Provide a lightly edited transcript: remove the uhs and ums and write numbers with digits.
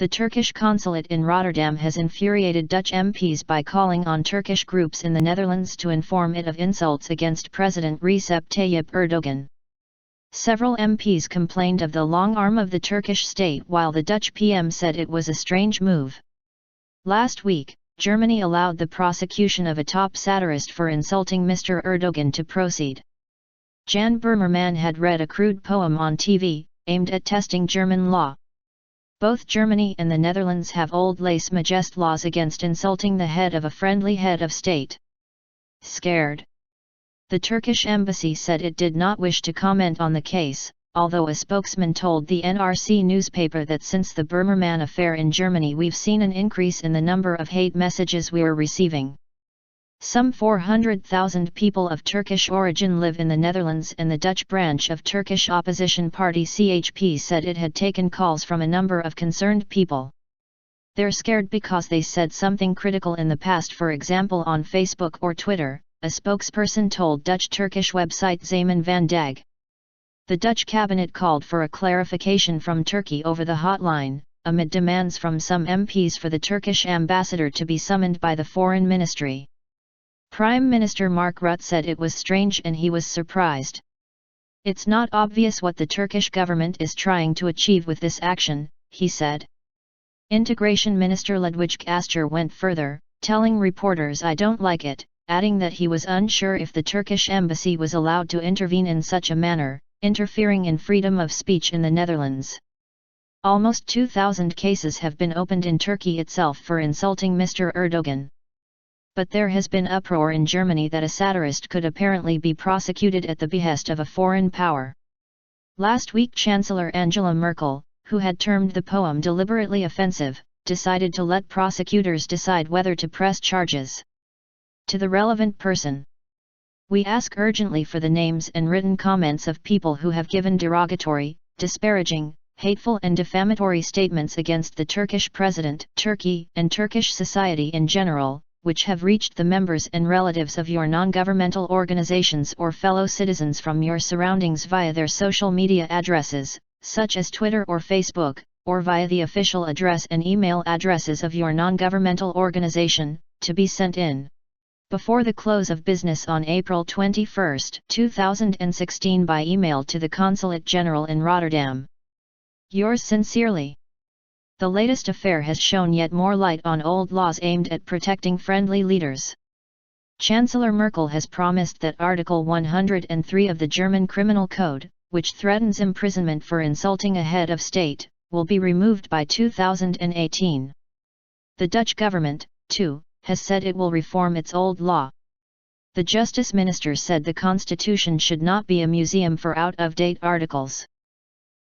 The Turkish consulate in Rotterdam has infuriated Dutch MPs by calling on Turkish groups in the Netherlands to inform it of insults against President Recep Tayyip Erdogan. Several MPs complained of the long arm of the Turkish state, while the Dutch PM said it was a strange move. Last week, Germany allowed the prosecution of a top satirist for insulting Mr Erdogan to proceed. Jan Boehmermann had read a crude poem on TV, aimed at testing German law. Both Germany and the Netherlands have old lese majeste laws against insulting the head of a friendly head of state. Scared. The Turkish embassy said it did not wish to comment on the case, although a spokesman told the NRC newspaper that since the Boehmermann affair in Germany we've seen an increase in the number of hate messages we're receiving. Some 400,000 people of Turkish origin live in the Netherlands, and the Dutch branch of Turkish opposition party CHP said it had taken calls from a number of concerned people. They're scared because they said something critical in the past, for example on Facebook or Twitter, a spokesperson told Dutch-Turkish website Zaman van Dag. The Dutch cabinet called for a clarification from Turkey over the hotline, amid demands from some MPs for the Turkish ambassador to be summoned by the Foreign Ministry. Prime Minister Mark Rutte said it was strange and he was surprised. It's not obvious what the Turkish government is trying to achieve with this action, he said. Integration Minister Ludwig Ascher went further, telling reporters I don't like it, adding that he was unsure if the Turkish embassy was allowed to intervene in such a manner, interfering in freedom of speech in the Netherlands. Almost 2,000 cases have been opened in Turkey itself for insulting Mr Erdogan. But there has been uproar in Germany that a satirist could apparently be prosecuted at the behest of a foreign power. Last week Chancellor Angela Merkel, who had termed the poem deliberately offensive, decided to let prosecutors decide whether to press charges. To the relevant person. We ask urgently for the names and written comments of people who have given derogatory, disparaging, hateful and defamatory statements against the Turkish president, Turkey, and Turkish society in general, which have reached the members and relatives of your non-governmental organizations or fellow citizens from your surroundings via their social media addresses, such as Twitter or Facebook, or via the official address and email addresses of your non-governmental organization, to be sent in before the close of business on April 21, 2016 by email to the Consulate General in Rotterdam. Yours sincerely. The latest affair has shown yet more light on old laws aimed at protecting friendly leaders. Chancellor Merkel has promised that Article 103 of the German Criminal Code, which threatens imprisonment for insulting a head of state, will be removed by 2018. The Dutch government, too, has said it will reform its old law. The Justice Minister said the constitution should not be a museum for out-of-date articles.